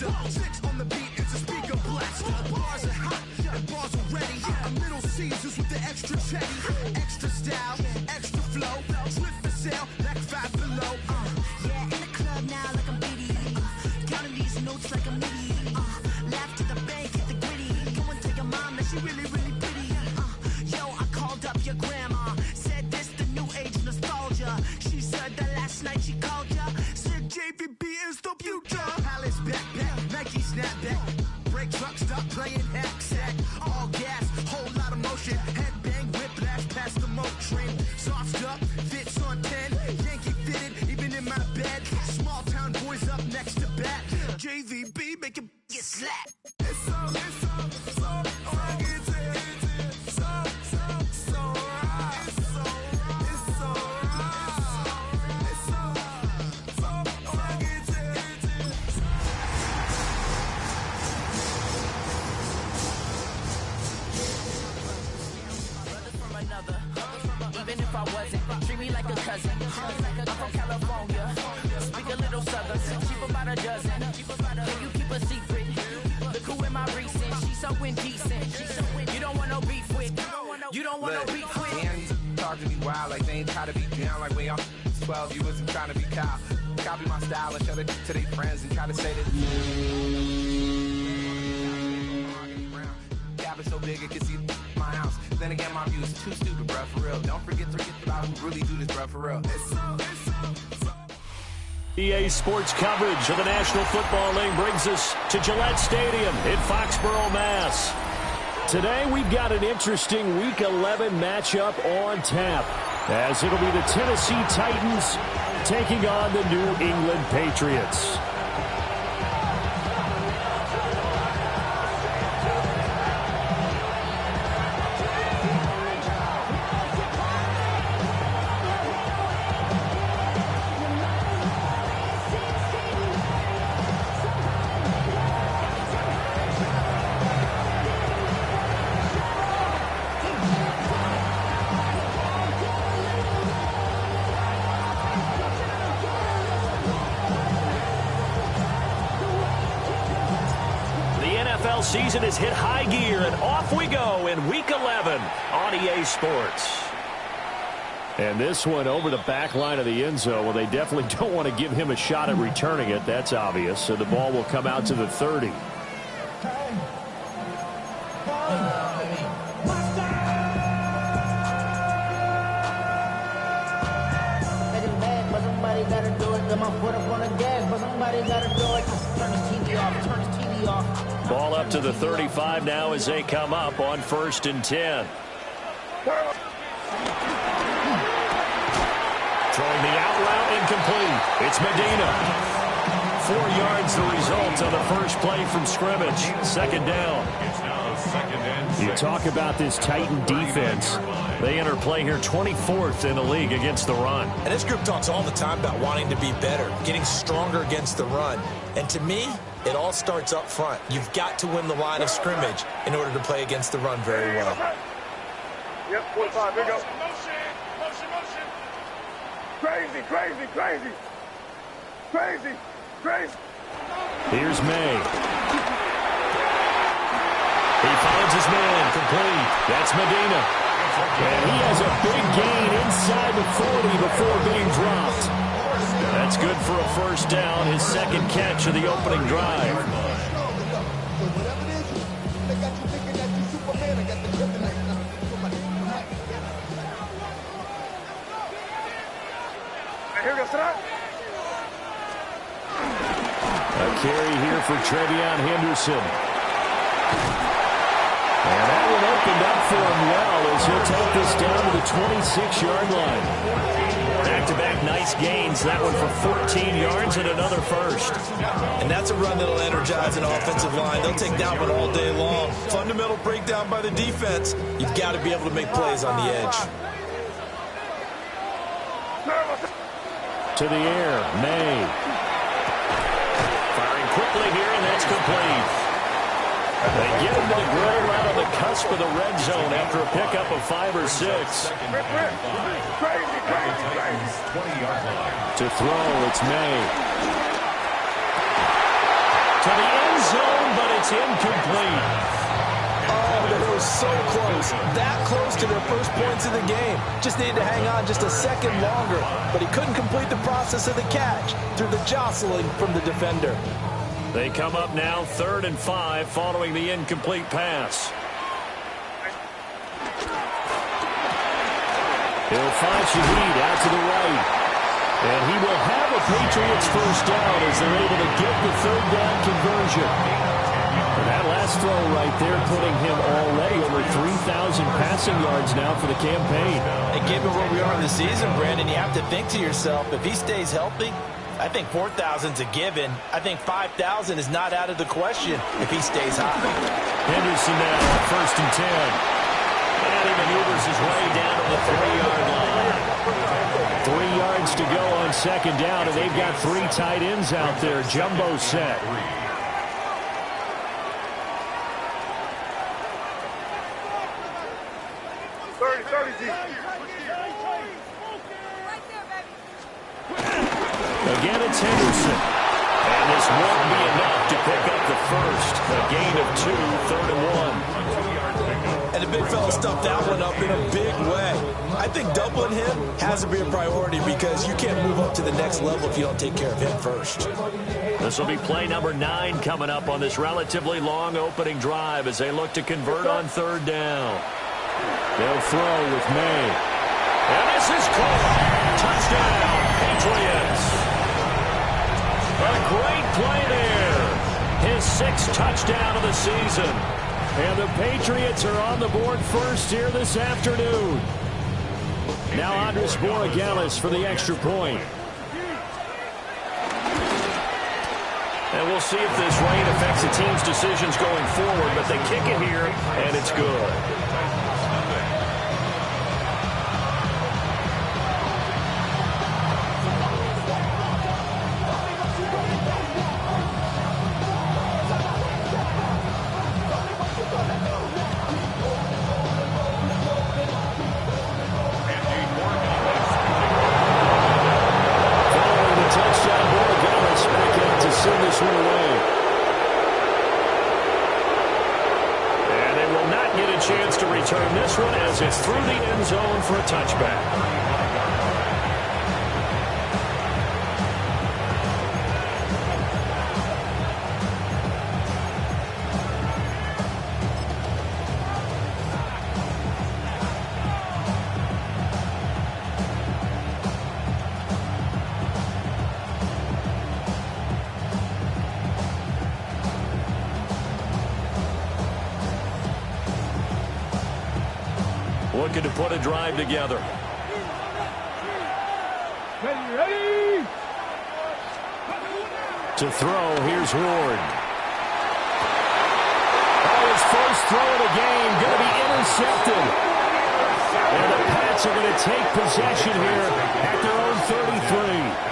faster. 6 on the beat, it's a speaker blaster. Bars are hot, and bars are ready. A Middle Caesars with the extra chetty. Extra style, extra flow. Swift for sale, like 5 below. Yeah, in the club now like I'm Diddy. Counting these notes like a MIDI. Laugh to the bank, hit the gritty. Go and tell your mom that she really, really pretty. Yo, I called up your grandma. Said this the new age nostalgia. She said that last night she called ya. Said JVB is the future. Palace backpack, Nike snapback. Break truck, stop playing hack sack. All gas, whole lot of motion. Headbang, whiplash, past the moat train. Soft stuff, fits on 10. Yankee fitted, even in my bed. Small town boys up next to bat. JVB, make it get slap. It's so even if I wasn't, treat me like a cousin. I'm from California, speak a little southern. Cheap about a dozen. Can you keep a secret? Look who in my recent. She's so indecent. You don't want no beef with. You don't want no beef with. Man, these talk to me wild like they ain't try to be down. Like when y'all 12, you wasn't trying to be Kyle. Copy my style and show it to their friends and try to say that. Cabin so big it can see my house. Then again, my view is too stupid, bruh, for real. Don't forget about who really do this, bruh, for real. EA Sports coverage of the National Football League brings us to Gillette Stadium in Foxborough, Mass. Today we've got an interesting Week 11 matchup on tap, as it'll be the Tennessee Titans taking on the New England Patriots. Season has hit high gear, and off we go in Week 11 on EA Sports. And this one over the back line of the end zone. Well, they definitely don't want to give him a shot at returning it. That's obvious. So the ball will come out to the 30. Ball up to the 35 now as they come up on 1st and 10. Throwing the out route incomplete. It's Medina. 4 yards the result on the first play from scrimmage. 2nd down. You talk about this Titan defense. They enter play here 24th in the league against the run. And this group talks all the time about wanting to be better, getting stronger against the run. And to me, it all starts up front. You've got to win the line of scrimmage in order to play against the run very well. Yep, 45, here we go. Motion. Crazy. Here's May. He finds his man, complete. That's Medina. And he has a big gain inside the 40 before being dropped. That's good for a 1st down, his 2nd catch of the opening drive. A carry here for Trevion Henderson. And that one opened up for him well as he'll take this down to the 26-yard line. Back-to-back nice gains. That one for 14 yards and another 1st. And that's a run that'll energize an offensive line. They'll take that one all day long. Fundamental breakdown by the defense. You've got to be able to make plays on the edge. To the air, May. Firing quickly here, and that's complete. They get him to the ground right on the cusp of the red zone after a pickup of 5 or 6. To throw, it's May. To the it's incomplete. Oh, they were so close. That close to their first points of the game. Just needed to hang on just a second longer. But he couldn't complete the process of the catch through the jostling from the defender. They come up now 3rd and 5 following the incomplete pass. He'll find Shaheed out to the right. And he will have a Patriots first down as they're able to get the 3rd down conversion. And that last throw right there putting him already over 3,000 passing yards now for the campaign. And given where we are in the season, Brandon, you have to think to yourself, if he stays healthy, I think 4,000's a given. I think 5,000 is not out of the question if he stays high. Henderson now on 1st and 10. And he maneuvers his way down to the 3-yard line. 3 yards to go on 2nd down, and they've got 3 tight ends out there. Jumbo set. Again, it's Henderson. And this won't be enough to pick up the first. A gain of 2, 3rd and 1. And the big fella stuffed that one up in a big way. I think doubling him has to be a priority because you can't move up to the next level if you don't take care of him first. This will be play number 9 coming up on this relatively long opening drive as they look to convert on 3rd down. They'll throw with May. And this is caught. Touchdown, Patriots. A great play there. His 6th touchdown of the season. And the Patriots are on the board first here this afternoon. Now Andres Borregales for the extra point. And we'll see if this rain affects the team's decisions going forward, but they kick it here, and it's good. Turn this one as it's through the end zone for a touchback. Looking to put a drive together. Ready. To throw, here's Ward. Oh, his first throw of the game going to be intercepted. And the Pats are going to take possession here at their own 33.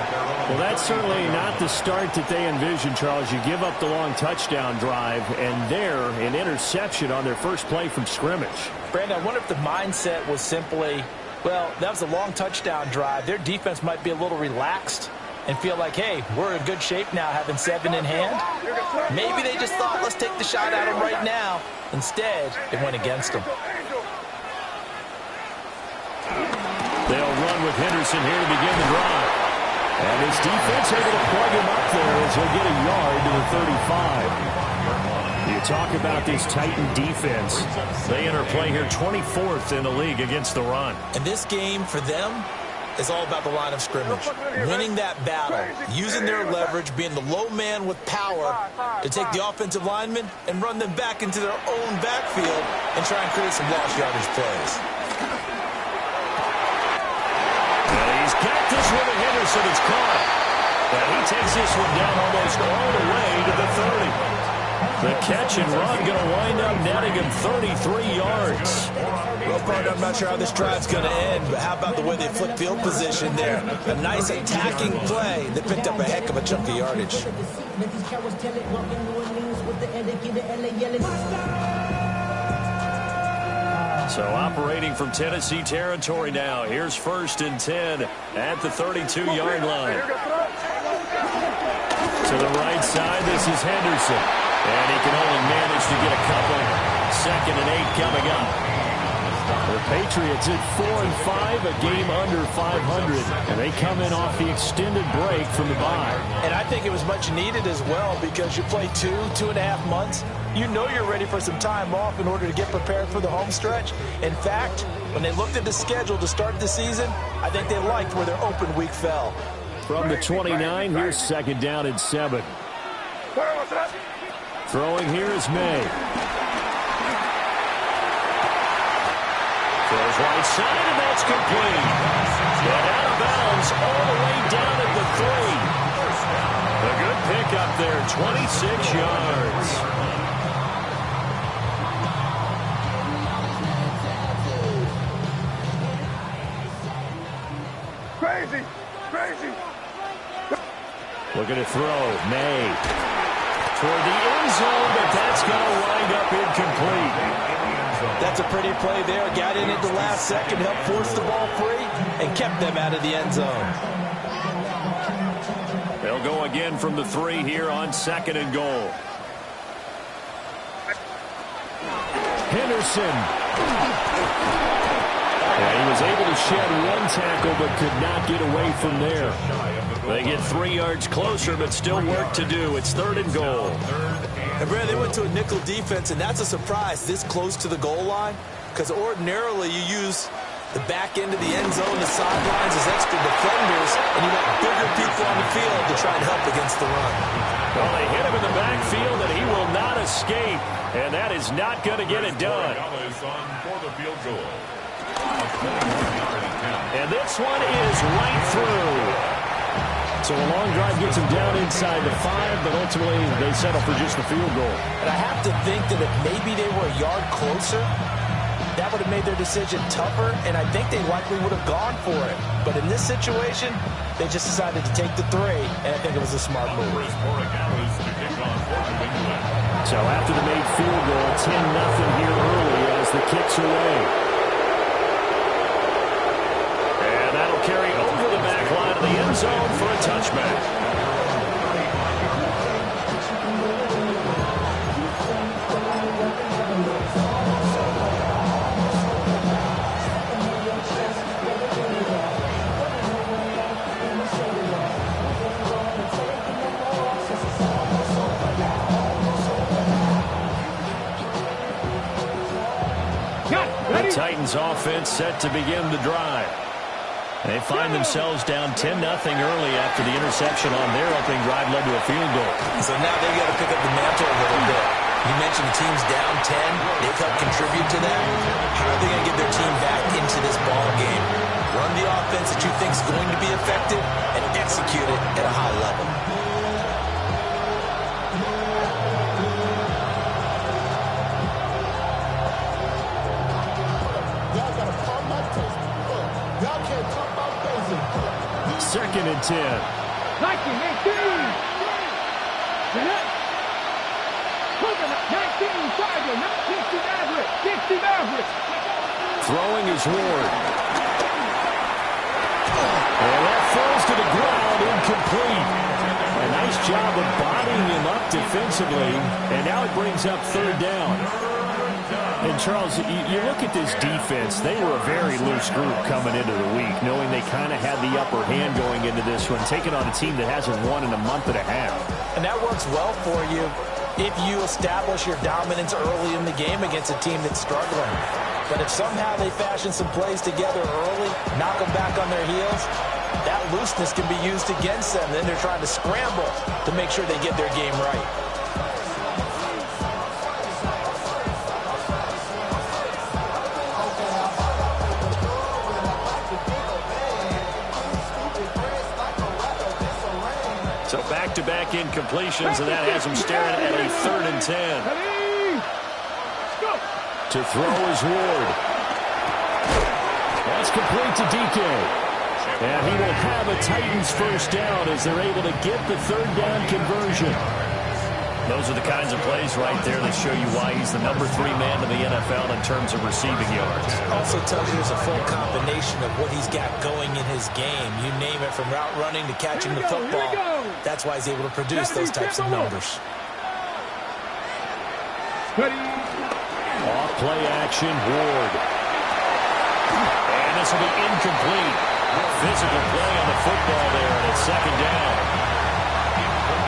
Well, that's certainly not the start that they envisioned, Charles. You give up the long touchdown drive, and there, an interception on their first play from scrimmage. Brandon, I wonder if the mindset was simply, well, that was a long touchdown drive. Their defense might be a little relaxed and feel like, hey, we're in good shape now having 7 in hand. Maybe they just thought, let's take the shot at them right now. Instead, it went against them. They'll run with Henderson here to begin the drive. And his defense able to plug him up there as he'll get a yard to the 35. You talk about this Titan defense. They enter play here 24th in the league against the run. And this game for them is all about the line of scrimmage. Winning that battle, using their leverage, being the low man with power to take the offensive linemen and run them back into their own backfield and try and create some lost yardage plays. He's got this one to Henderson. It's caught. And he takes this one down almost all the way to the 30. The catch and run going to wind up netting him 33 yards. Well, partner, I'm not sure how this drive's going to end, but how about the way they flip field position there? A nice attacking play that picked up a heck of a chunk of yardage. So operating from Tennessee territory now. Here's 1st and 10 at the 32-yard line. To the right side, this is Henderson. And he can only manage to get a couple. 2nd and 8 coming up. The Patriots at 4-5, a game under 500. And they come in off the extended break from the bye. And I think it was much needed as well because you play 2.5 months. You know you're ready for some time off in order to get prepared for the home stretch. In fact, when they looked at the schedule to start the season, I think they liked where their open week fell. From the 29, here's 2nd down and 7. Throwing here is May. Throws right side, and that's complete. And out of bounds all the way down at the 3. A good pickup there, 26 yards. Crazy. Looking to throw, May. Toward the end zone, but that's going to wind up incomplete. That's a pretty play there. Got in at the last second, helped force the ball free, and kept them out of the end zone. They'll go again from the 3 here on 2nd and goal. Henderson. Yeah, he was able to shed 1 tackle, but could not get away from there. They get 3 yards closer, but still work to do. It's 3rd and goal. And Brad, they went to a nickel defense, and that's a surprise this close to the goal line, because ordinarily you use the back end of the end zone, the sidelines as extra defenders, and you want bigger people on the field to try and help against the run. Well, they hit him in the backfield, and he will not escape, and that is not going to get it done. And this one is right through. So a long drive gets him down inside the 5, but ultimately they settle for just the field goal. And I have to think that if maybe they were a yard closer, that would have made their decision tougher, and I think they likely would have gone for it. But in this situation, they just decided to take the 3, and I think it was a smart move. So after the made field goal, 10-0 here early as the kick's away. And that'll carry over the back line of the end zone for a touchback. The Titans offense set to begin the drive. They find themselves down 10-0 early after the interception on their opening drive led to a field goal. So now they've got to pick up the mantle a little bit. You mentioned the team's down 10. They've helped contribute to that. How are they going to get their team back into this ball game? Run the offense that you think is going to be effective and execute it at a high level. Second and 10. 19, 18. Throwing is Ward. And that falls to the ground, incomplete. A nice job of bodying him up defensively, and now it brings up 3rd down. And, Charles, you look at this defense, they were a very loose group coming into the week, knowing they kind of had the upper hand going into this one, taking on a team that hasn't won in a month and a half. And that works well for you if you establish your dominance early in the game against a team that's struggling. But if somehow they fashion some plays together early, knock them back on their heels, that looseness can be used against them. Then they're trying to scramble to make sure they get their game right. So back-to-back incompletions, and that has him staring at a 3rd and 10. To throw is Ward. That's complete to DK. And he will have a Titans first down as they're able to get the 3rd down conversion. Those are the kinds of plays right there that show you why he's the number 3 man in the NFL in terms of receiving yards. Also tells you there's a full combination of what he's got going in his game. You name it, from route running to catching the football. That's why he's able to produce those types of numbers. Off play action, Ward. And this will be incomplete. Physical play on the football there, and it's second down.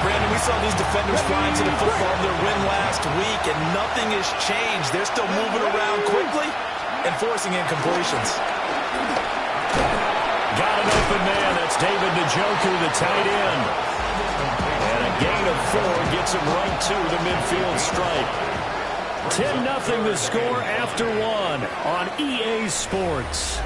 Brandon, we saw these defenders flying to the football in their win last week, and nothing has changed. They're still moving around quickly and forcing incompletions. Got an open man. That's David Njoku, the tight end. And a gain of 4 gets him right to the midfield stripe. 10-0 the score after 1 on EA Sports.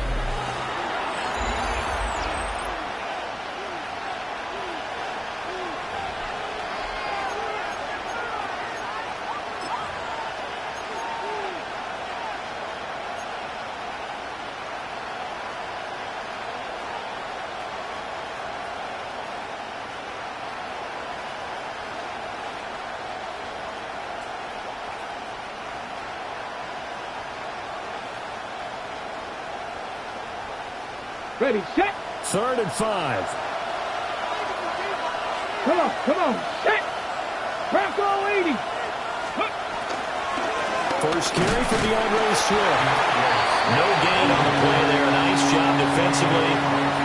Ready, set. 3rd and 5. Come on, set. Bronco 80. First carry for DeAndre Swift. No gain on the play there. Nice job defensively.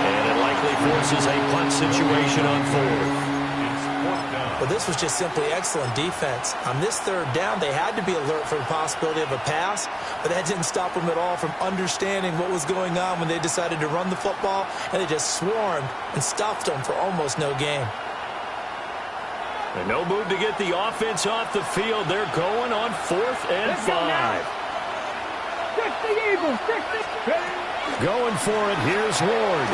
And it likely forces a punt situation on 4th. Well, this was just simply excellent defense. On this 3rd down, they had to be alert for the possibility of a pass, but that didn't stop them at all from understanding what was going on when they decided to run the football, and they just swarmed and stuffed them for almost no gain. And no move to get the offense off the field. They're going on 4th and 5. Going for it. Here's Ward.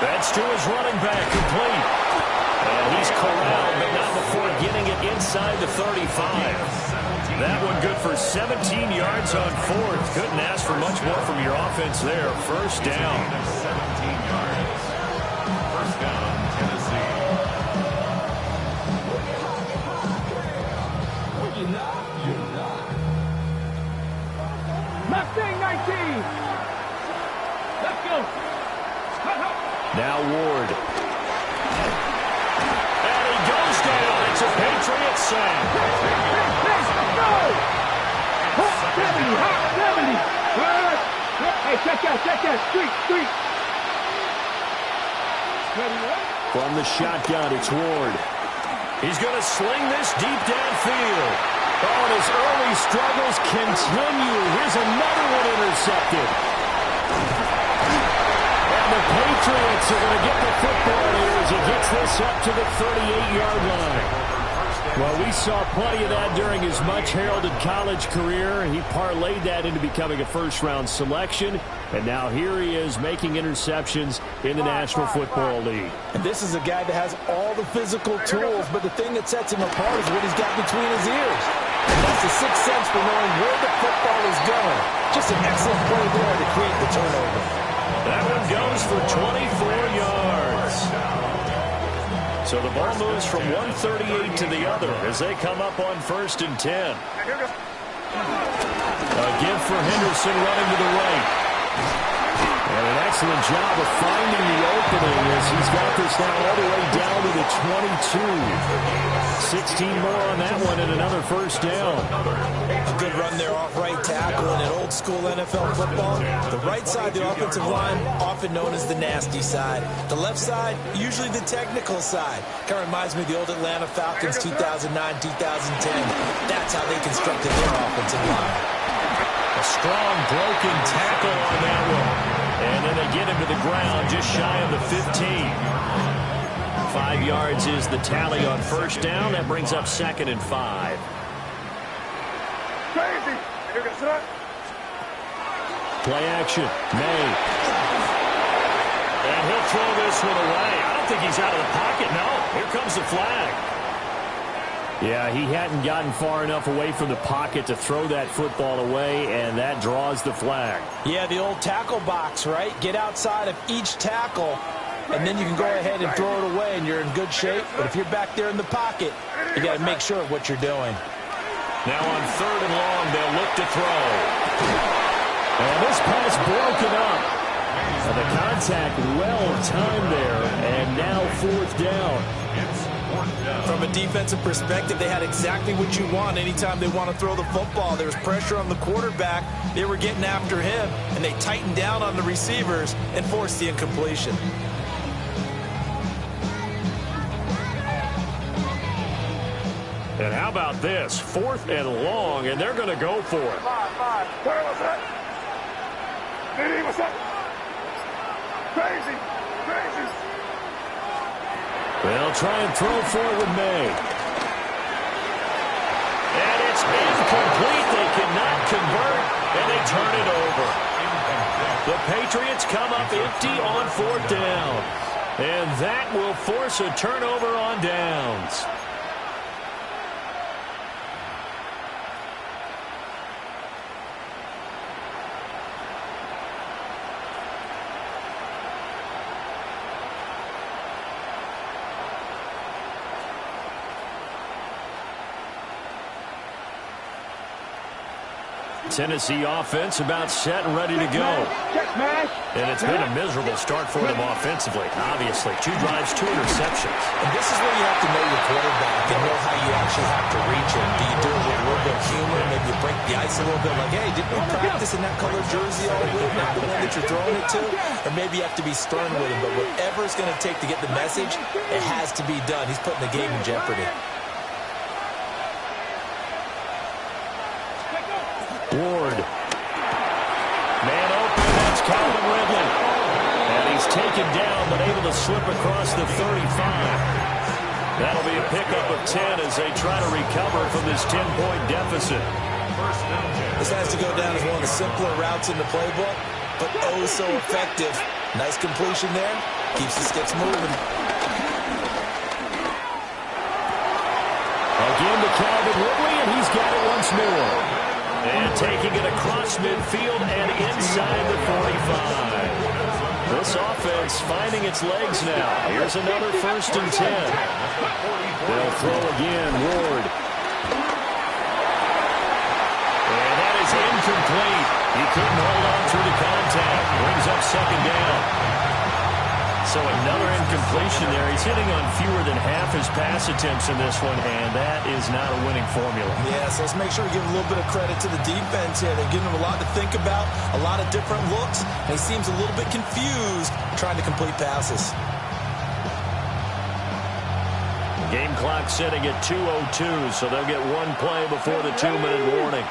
That's to his running back, complete. And he's corralled, but not before getting it inside the 35. That one good for 17 yards on 4th. Couldn't ask for much more from your offense there. First down. 17 yards. First down, Tennessee. Mustang 19. Let's go. Now Ward. Goes down. It's a Patriot sack. Go! 70. Hey, check that. Street. From the shotgun, it's Ward. He's going to sling this deep downfield. Oh, and his early struggles continue. Here's another one intercepted. And the Patriots are going to get the football here as he gets this up to the 38-yard line. Well, we saw plenty of that during his much-heralded college career. He parlayed that into becoming a first-round selection. And now here he is making interceptions in the National Football League. And this is a guy that has all the physical tools, but the thing that sets him apart is what he's got between his ears. And that's the sixth sense for knowing where the football is going. Just an excellent play there to create the turnover. That one goes for 24 yards. So the ball moves from 138 to the other as they come up on 1st and 10. A give for Henderson running to the right. And an excellent job of finding the opening as he's got this now all the way down to the 22. 16 more on that one and another first down. A good run there off right tackle in an old school NFL football. The right side, the offensive line, often known as the nasty side. The left side, usually the technical side. Kind of reminds me of the old Atlanta Falcons 2009-2010. That's how they constructed their offensive line. A strong broken tackle on that one. And then they get him to the ground just shy of the 15. 5 yards is the tally on first down. That brings up 2nd and 5. Crazy. Play action. May. And he'll throw this one away. I don't think he's out of the pocket. No. Here comes the flag. Yeah, he hadn't gotten far enough away from the pocket to throw that football away, and that draws the flag. Yeah, the old tackle box, right? Get outside of each tackle, and then you can go ahead and throw it away, and you're in good shape. But if you're back there in the pocket, you got to make sure of what you're doing. Now on 3rd and long, they'll look to throw. And this pass broken up. And the contact well timed there, and now 4th down. From a defensive perspective, they had exactly what you want anytime they want to throw the football. There was pressure on the quarterback. They were getting after him, and they tightened down on the receivers and forced the incompletion. And how about this? 4th and long, and they're going to go for it. 5. Where was that? Diddy, what's up? Crazy. They'll try and throw for it with May. And it's incomplete. They cannot convert, and they turn it over. The Patriots come up empty on 4th down. And that will force a turnover on downs. Tennessee offense about set and ready to go. And it's been a miserable start for them offensively. Obviously, 2 drives, 2 interceptions. And this is where you have to know your quarterback and know how you actually have to reach him. Do you do it with a little bit of humor? Maybe you break the ice a little bit like, hey, didn't we practice in that color jersey all week? Not the one that you're throwing it to? Or maybe you have to be stern with him. But whatever it's going to take to get the message, it has to be done. He's putting the game in jeopardy. Ward. Man open, that's Calvin Ridley. And he's taken down, but able to slip across the 35. That'll be a pickup of 10 as they try to recover from this 10-point deficit. This has to go down as one of the simpler routes in the playbook, but oh so effective. Nice completion there. Keeps the sticks moving. Again to Calvin Ridley, and he's got it once more. And taking it across midfield and inside the 45. This offense finding its legs now. Here's another 1st and 10. They'll throw again, Ward. And that is incomplete. He couldn't hold on through the contact. Brings up 2nd down. So another incompletion there. He's hitting on fewer than half his pass attempts in this one, and that is not a winning formula. Yeah, so let's make sure we give a little bit of credit to the defense here. They're giving him a lot to think about, a lot of different looks, and he seems a little bit confused trying to complete passes. Game clock setting at 2:02, so they'll get 1 play before the 2-minute warning.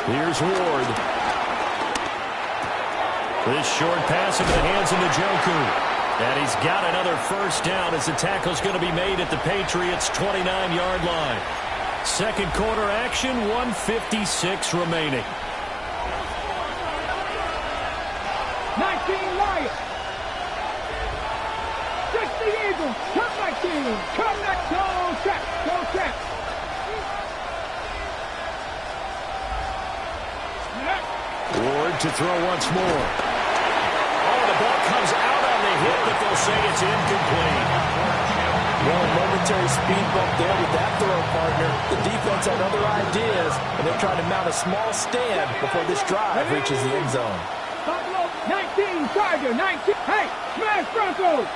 Here's Ward. This short pass into the hands of Njoku. And he's got another 1st down as the tackle's going to be made at the Patriots' 29-yard line. 2nd quarter action, 1:56 remaining. 19 Lions. 60 Eagles. Come back team. Come back. Go track. Go track. Ward to throw once more. The ball comes out on the hit, but they'll say it's incomplete. Well, a momentary speed bump there with that throw partner. The defense had other ideas, and they're trying to mount a small stand before this drive reaches the end zone. 19, Tiger, 19. Hey, smash Broncos!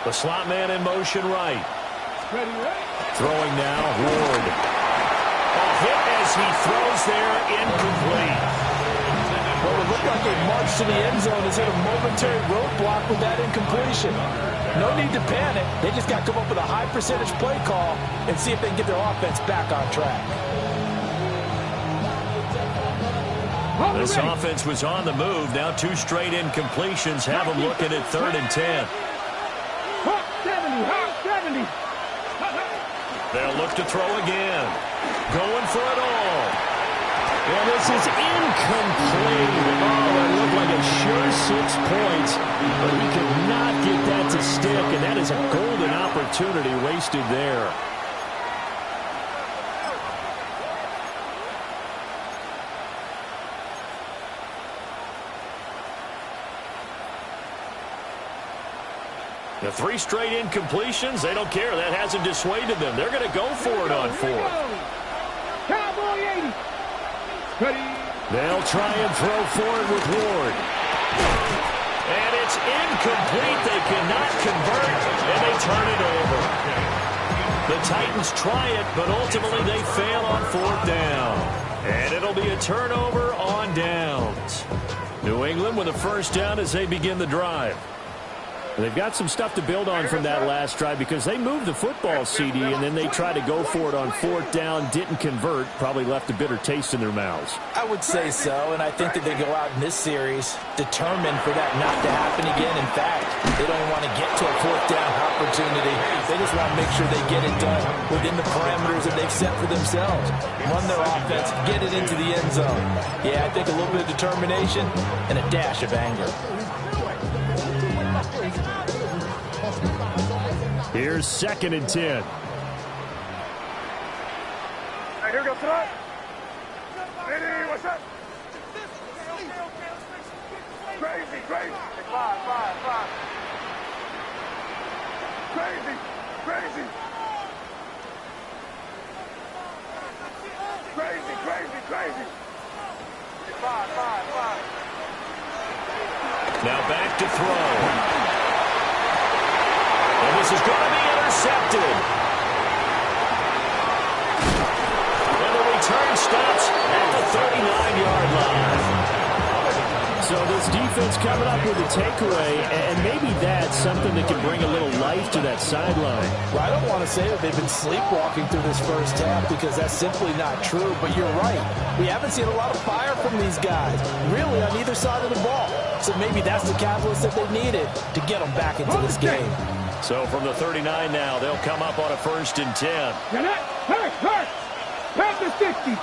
The slot man in motion right. Ready? Throwing now, Ward. A hit as he throws there, incomplete. Well, it looked like they marched to the end zone as hit a momentary roadblock with that incompletion. No need to panic. They just got to come up with a high percentage play call and see if they can get their offense back on track. This offense was on the move. Now 2 straight incompletions have them looking at 3rd and 10. Hawk 70. They'll look to throw again. Going for it all. And this is incomplete. Oh, it looked like a sure 6 points, but he could not get that to stick, and that is a golden opportunity wasted there. The 3 straight incompletions, they don't care. That hasn't dissuaded them. They're going to go for it on 4th. Cowboy 80. Ready. They'll try and throw for it with Ward. And it's incomplete. They cannot convert, and they turn it over. The Titans try it, but ultimately they fail on 4th down. And it'll be a turnover on downs. New England with a first down as they begin the drive. They've got some stuff to build on from that last drive because they moved the football, CD, and then they tried to go for it on 4th down, didn't convert, probably left a bitter taste in their mouths. I would say so, and I think that they go out in this series determined for that not to happen again. In fact, they don't want to get to a 4th down opportunity. They just want to make sure they get it done within the parameters that they've set for themselves. Run their offense, get it into the end zone. Yeah, I think a little bit of determination and a dash of anger. Here's 2nd and 10. Hey, here we go, tonight. Hey, what's up? Crazy. Hey, five. Crazy. Crazy. Hey, five. Now back to throw. And this is going to be intercepted. And the return stops at the 39-yard line. So this defense coming up with a takeaway, and maybe that's something that can bring a little life to that sideline. Well, I don't want to say that they've been sleepwalking through this first half because that's simply not true, but you're right. We haven't seen a lot of fire from these guys, really, on either side of the ball. So maybe that's the catalyst that they needed to get them back into this game. So from the 39 now, they'll come up on a 1st and 10. Hurt. Panthers 50. 18,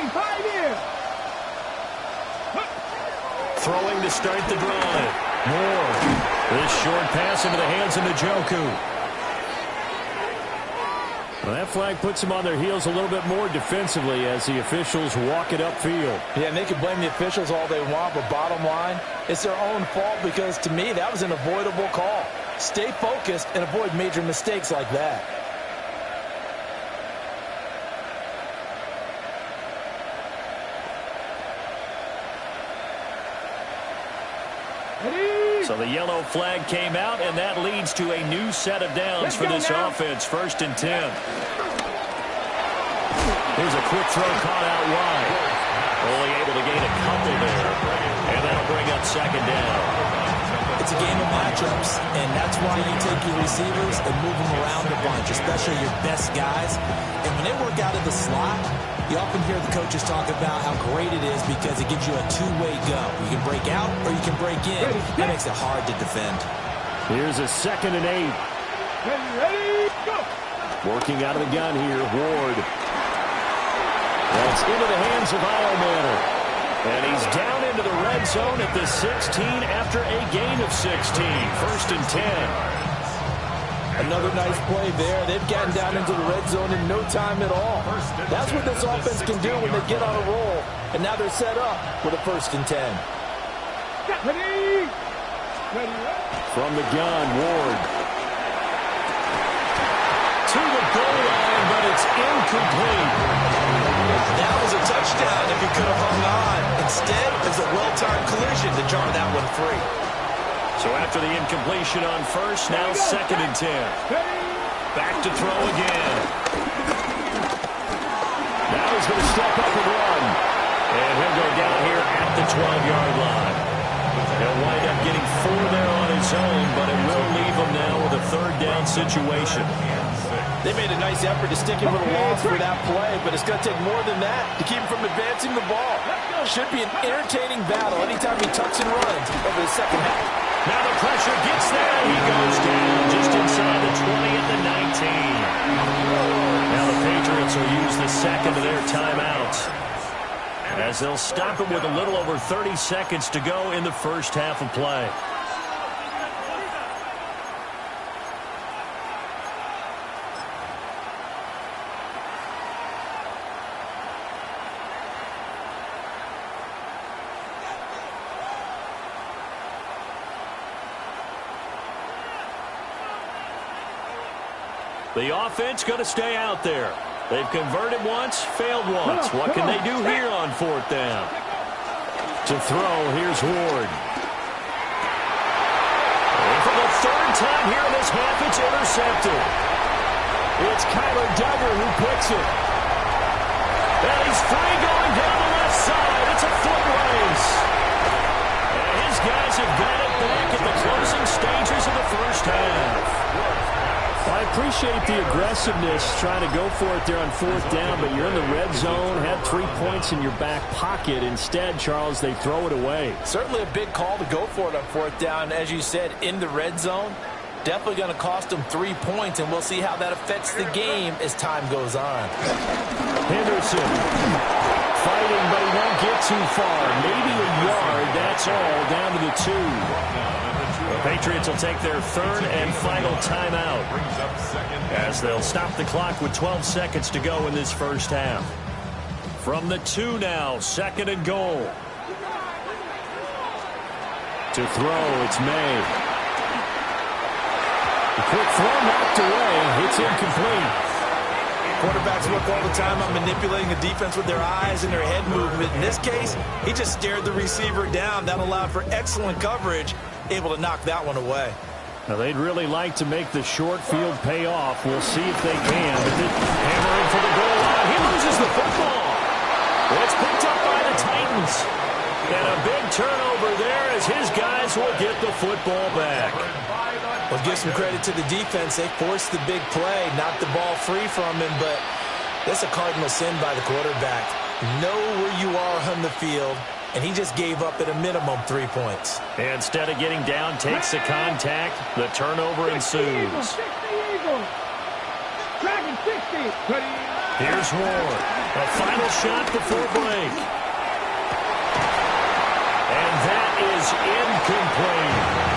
5 years. Throwing to start the drive. Moore. This short pass into the hands of Njoku. Well, that flag puts them on their heels a little bit more defensively as the officials walk it upfield. Yeah, and they can blame the officials all they want, but bottom line, it's their own fault because, to me, that was an avoidable call. Stay focused and avoid major mistakes like that. So the yellow flag came out, and that leads to a new set of downs for this offense. 1st and 10. Here's a quick throw caught out wide. Only able to gain a couple there. And that'll bring up 2nd down. It's a game of matchups, and that's why you take your receivers and move them around a bunch, especially your best guys. And when they work out of the slot, you often hear the coaches talk about how great it is because it gives you a two-way go. You can break out or you can break in. That makes it hard to defend. Here's a 2nd and 8. Ready, go. Working out of the gun here, Ward. That's into the hands of Eilmanor. And he's down into the red zone at the 16 after a gain of 16. 1st and 10. Another nice play there. They've gotten down into the red zone in no time at all. That's what this offense can do when they get on a roll. And now they're set up with a 1st and 10. Ready. From the gun, Ward. To the goal line, but it's incomplete. That was a touchdown if he could have hung on. Instead, it's a well-timed collision to jar that one free. So after the incompletion on 1st, now 2nd and 10. Back to throw again. Now he's going to step up and run. And he'll go down here at the 12-yard line. He'll wind up getting 4 there on his own, but it will leave him now with a 3rd down situation. They made a nice effort to stick him with a loss for that play, but it's going to take more than that to keep him from advancing the ball. Should be an entertaining battle anytime he tucks and runs over the second half. Now the pressure gets there. He goes down just inside the 20 at the 19. Now the Patriots will use the 2nd of their timeouts as they'll stop him with a little over 30 seconds to go in the first half of play. The offense going to stay out there. They've converted once, failed once. What can they do here on 4th down? To throw, here's Ward. And for the third time here in this half, it's intercepted. It's Kyler Duggar who picks it. And he's free going down the left side. It's a foot race. And his guys have got it back at the closing stages of the first half. I appreciate the aggressiveness trying to go for it there on fourth down, but you're in the red zone, had 3 points in your back pocket. Instead, Charles, they throw it away. Certainly a big call to go for it on fourth down. As you said, in the red zone, definitely going to cost them 3 points, and we'll see how that affects the game as time goes on. Henderson fighting, but he won't get too far. Maybe a yard, that's all, down to the 2. The Patriots will take their third and final timeout as they'll stop the clock with 12 seconds to go in this first half. From the 2 now, second and goal. To throw, it's May. The quick throw knocked away. It's incomplete. Quarterbacks work all the time on manipulating the defense with their eyes and their head movement. In this case, he just stared the receiver down. That allowed for excellent coverage, able to knock that one away. Now, they'd really like to make the short field pay off. We'll see if they can. But then hammering for the goal line. He loses the football. It's picked up by the Titans. And a big turnover there as his guys will get the football back. Well, give some credit to the defense. They forced the big play, knocked the ball free from him, but that's a cardinal sin by the quarterback. Know where you are on the field, and he just gave up at a minimum 3 points. Instead of getting down, takes the contact. The turnover ensues. Here's Ward. A final shot before break. And that is incomplete.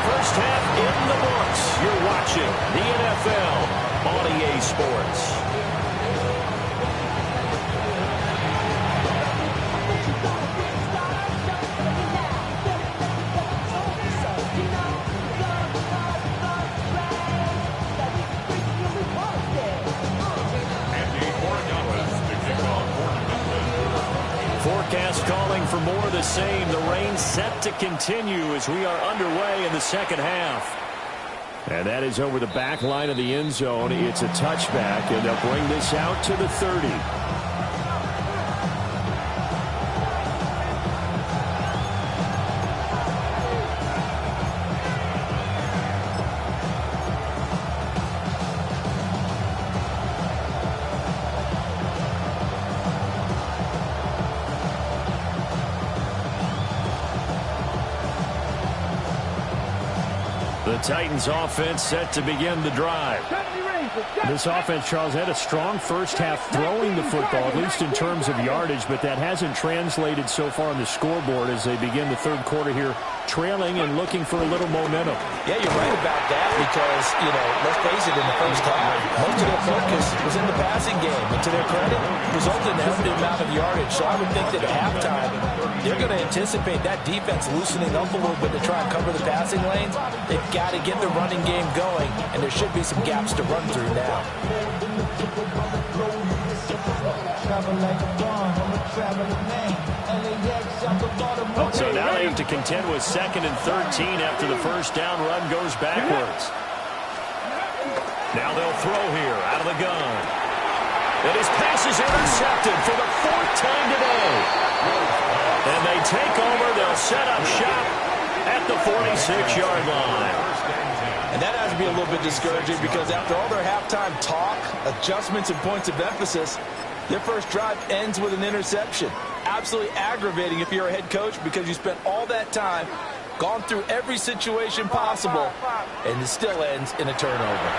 First half in the books. You're watching the NFL on EA Sports. Forecast calling for more of the same. The rain set to continue as we are underway in the second half. And that is over the back line of the end zone. It's a touchback, and they'll bring this out to the 30. The Titans offense set to begin the drive. This offense, Charles, had a strong first half throwing the football, at least in terms of yardage, but that hasn't translated so far on the scoreboard as they begin the third quarter here, trailing and looking for a little momentum. Yeah, you're right about that because, let's face it, in the first half, most of their focus was in the passing game. And to their credit, resulted in a healthy amount of yardage. So I would think that at halftime, they're going to anticipate that defense loosening up a little bit to try and cover the passing lanes. They've got to get the running game going, and there should be some gaps to run through now. So now they have to contend with 2nd and 13 after the first down run goes backwards. Now they'll throw here out of the gun. And his pass is intercepted for the 4th time today. And they take over. They'll set up shop at the 46-yard line. And that has to be a little bit discouraging because after all their halftime talk, adjustments, and points of emphasis, their first drive ends with an interception. Absolutely aggravating if you're a head coach because you spent all that time, gone through every situation possible, and it still ends in a turnover.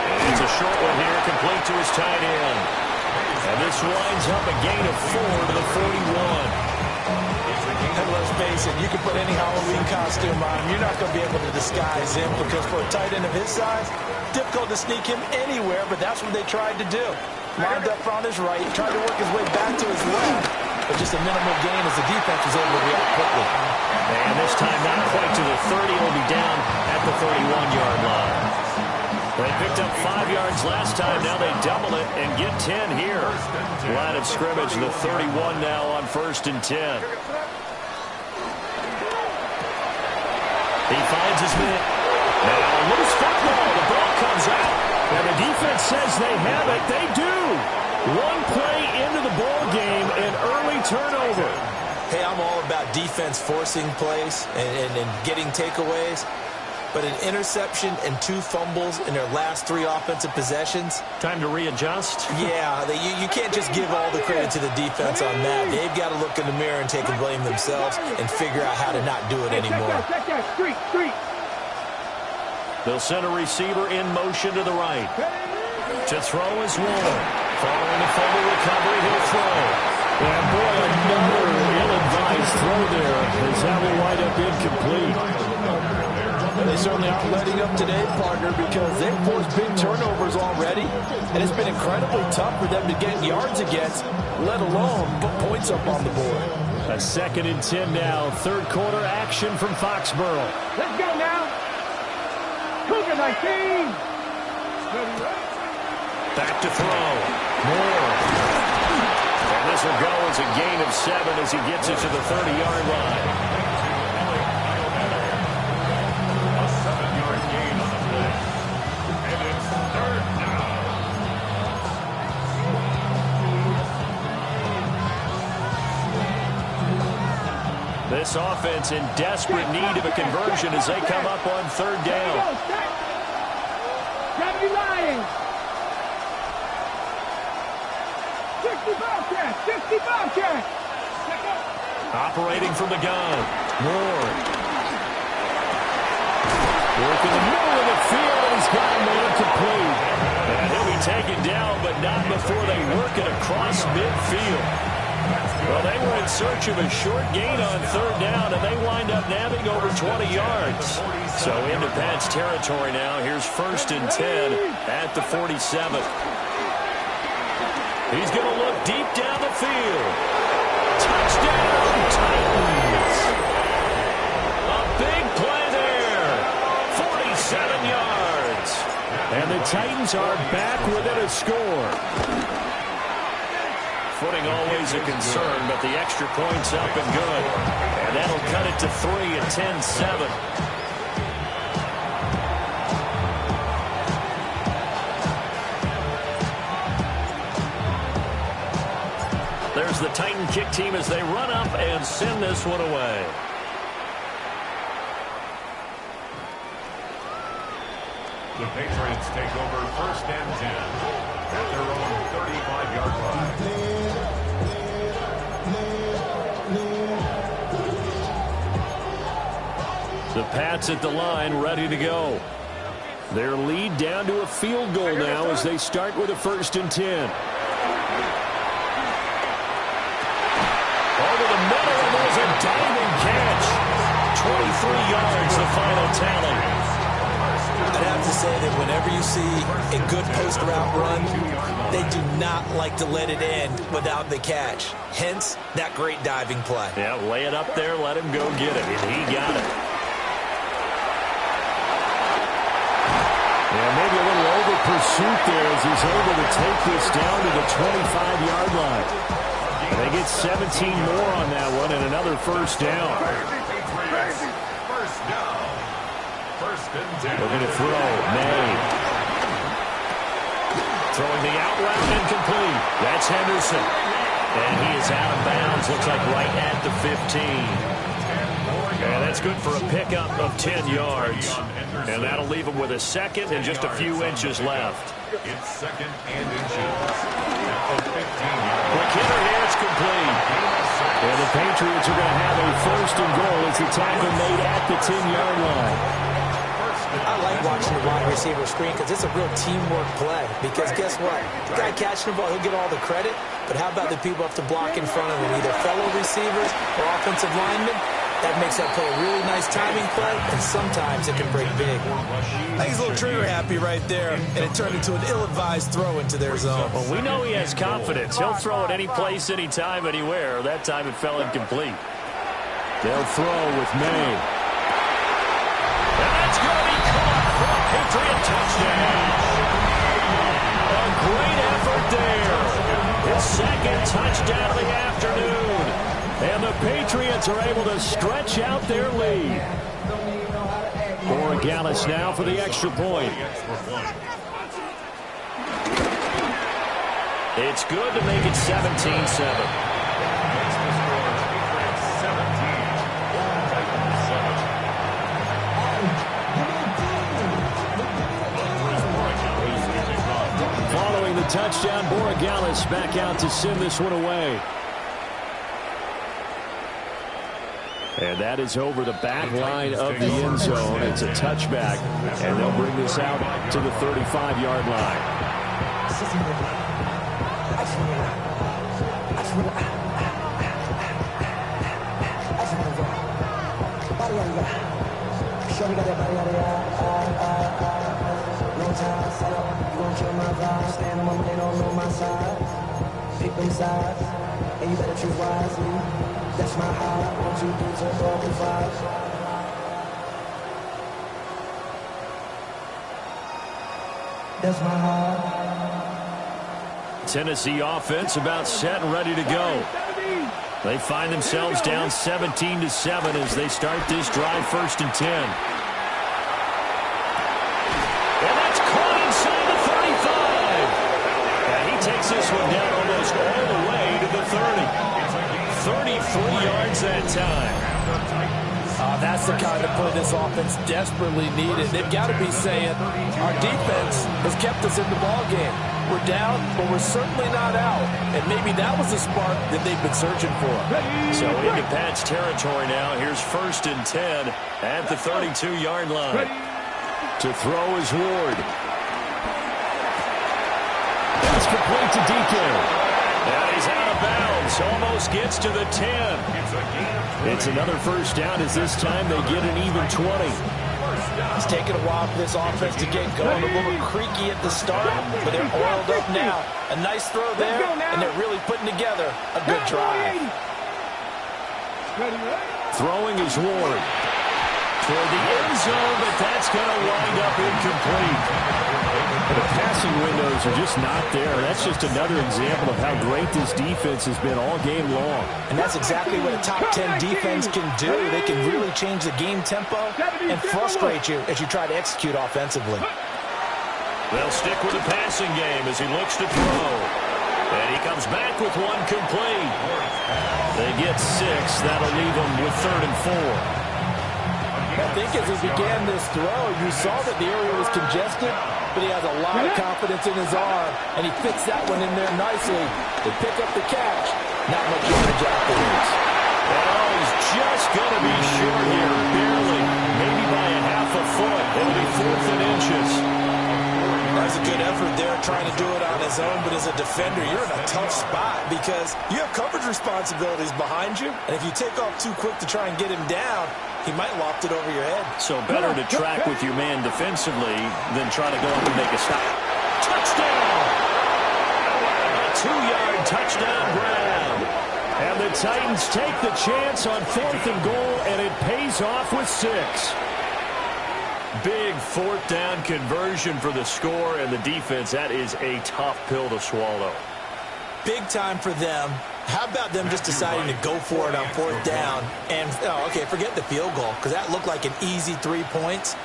And it's a short one here, complete to his tight end. And this winds up a gain of 4 to the 41. And let's face it, you can put any Halloween costume on him. You're not going to be able to disguise him because for a tight end of his size, difficult to sneak him anywhere, but that's what they tried to do. Lined up on his right, tried to work his way back to his left, but just a minimal gain as the defense was able to react quickly. And this time not quite to the 30. It'll be down at the 31-yard line. They picked up 5 yards last time. Now they double it and get 10 here. Line of scrimmage, the 31 now on 1st and 10. He finds his man. Now a loose football. The ball comes out. And the defense says they have it. They do. One play into the ball game, an early turnover. Hey, I'm all about defense forcing plays and getting takeaways. But an interception and 2 fumbles in their last 3 offensive possessions. Time to readjust. Yeah, you can't just give all the credit to the defense on that. They've got to look in the mirror and take and blame themselves and figure out how to not do it anymore. They'll send a receiver in motion to the right. To throw is Warren. Following the fumble recovery, he'll throw. And boy, another ill-advised throw there as that will wind up incomplete. They certainly aren't letting up today, partner, because they've forced big turnovers already, and it's been incredibly tough for them to get yards against, let alone put points up on the board. A 2nd and 10 now. 3rd quarter action from Foxborough. Let's go now. Cougar 19. Back to throw. Moore. And this will go as a gain of 7 as he gets it to the 30-yard line. This offense in desperate need of a conversion as they come up on 3rd down. Gotta be lying. 60 Bobcats. 60 Bobcats. Operating from the gun. Moore. Work in the middle of the field, and he's got him incomplete. And he'll be taken down, but not before they work it across midfield. Well, they were in search of a short gain on 3rd down, and they wind up nabbing over 20 yards. So into Pats territory now. Here's 1st and 10 at the 47. He's going to look deep down the field. Touchdown, Titans. A big play there. 47 yards. And the Titans are back within a score. Footing always a concern, but the extra point's up and good. And that'll cut it to 3 at 10-7. There's the Titan kick team as they run up and send this one away. The Patriots take over 1st and 10 at their own 35-yard line. The Pats at the line, ready to go. Their lead down to a field goal now as they start with a 1st and 10. Over the middle, and there's a diving catch. 23 yards, the final tally. I'd have to say that whenever you see a good post route run, they do not like to let it end without the catch. Hence, that great diving play. Yeah, lay it up there, let him go get it, and he got it. Yeah, maybe a little over pursuit there as he's able to take this down to the 25-yard line. They get 17 more on that one and another 1st down. Looking to throw. May. Throwing the out route incomplete. That's Henderson. And he is out of bounds. Looks like right at the 15. And that's good for a pickup of 10 yards. And that'll leave him with a 2nd and just a few inches left. It's 2nd and inches. At the 15-yard. McKinnon here, it's complete. And the Patriots are going to have a 1st and goal as the tackle made at the 10-yard line. I like watching the wide receiver screen because it's a real teamwork play. Because guess what? The guy catching the ball, he'll get all the credit. But how about the people who have to block in front of him, either fellow receivers or offensive linemen? That makes that play a really nice timing play, and sometimes it can break big. I think he's a little trigger happy right there, and it turned into an ill-advised throw into their zone. Well, we know he has confidence. He'll throw it any place, anytime, anywhere. That time it fell incomplete. They'll throw with May. And that's going to be caught. Patriot touchdown. A great effort there. His second touchdown of the afternoon. And the Patriots are able to stretch out their lead. Borregales now for the extra point. It's good to make it 17-7. Following the touchdown, Borregales back out to send this one away. And that is over the back line of the end zone. It's a touchback, and they'll bring this out to the 35-yard line. Pick them sides, and you better choose wisely. That's my heart. 1, 2, 3, 4, 5. That's my heart. Tennessee offense about set and ready to go. They find themselves down 17-7 as they start this drive, 1st and 10. And that's caught inside the 35. And he takes this one down almost all the way to the 30. 33 yards that time. That's the kind of play this offense desperately needed. They've got to be saying, our defense has kept us in the ballgame. We're down, but we're certainly not out. And maybe that was the spark that they've been searching for. So into Pat's territory now. Here's 1st and 10 at the 32-yard line. To throw is Ward. That's complete to DK. And he's out of bounds. Almost gets to the 10. It's another 1st down as this time they get an even 20. It's taken a while for this offense to get going. A little creaky at the start, but they're oiled up now. A nice throw there, and they're really putting together a good drive. Throwing is Ward. Toward the end zone, but that's going to wind up incomplete. The passing windows are just not there. That's just another example of how great this defense has been all game long. And that's exactly what a top 10 defense can do. They can really change the game tempo and frustrate you as you try to execute offensively. They'll stick with the passing game as he looks to throw. And he comes back with one complete. They get 6. That'll leave them with 3rd and 4. I think as he began this throw, you saw that the area was congested, but he has a lot of confidence in his arm, and he fits that one in there nicely. They pick up the catch. Not much yardage afterwards. Oh, he's just going to be short here, barely. Maybe by a half a foot. It'll be 4th and inches. That's a good effort there, trying to do it on his own, but as a defender, you're in a tough spot because you have coverage responsibilities behind you, and if you take off too quick to try and get him down, he might loft it over your head. So better to track with your man defensively than try to go up and make a stop. Touchdown! A 2-yard touchdown grab. And the Titans take the chance on 4th and goal, and it pays off with 6. Big 4th down conversion for the score, and the defense, that is a tough pill to swallow. Big time for them. How about them just deciding to go for it on 4th down? And, okay, forget the field goal, because that looked like an easy 3 points.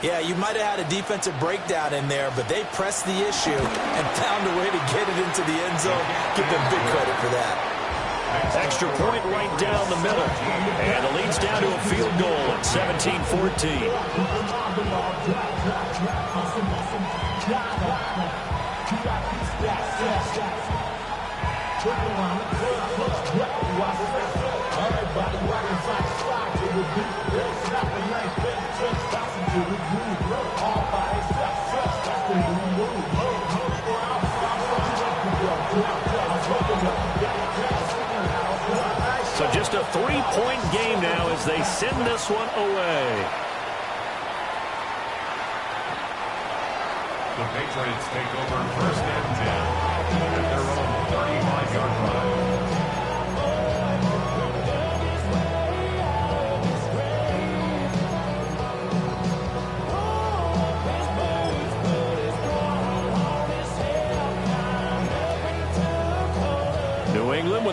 Yeah, you might have had a defensive breakdown in there, but they pressed the issue and found a way to get it into the end zone. Give them big credit for that. Extra point right down the middle. And it leads down to a field goal at 17-14. So just a 3-point game now as they send this one away. The Patriots take over 1st and 10 at their own 35-yard line.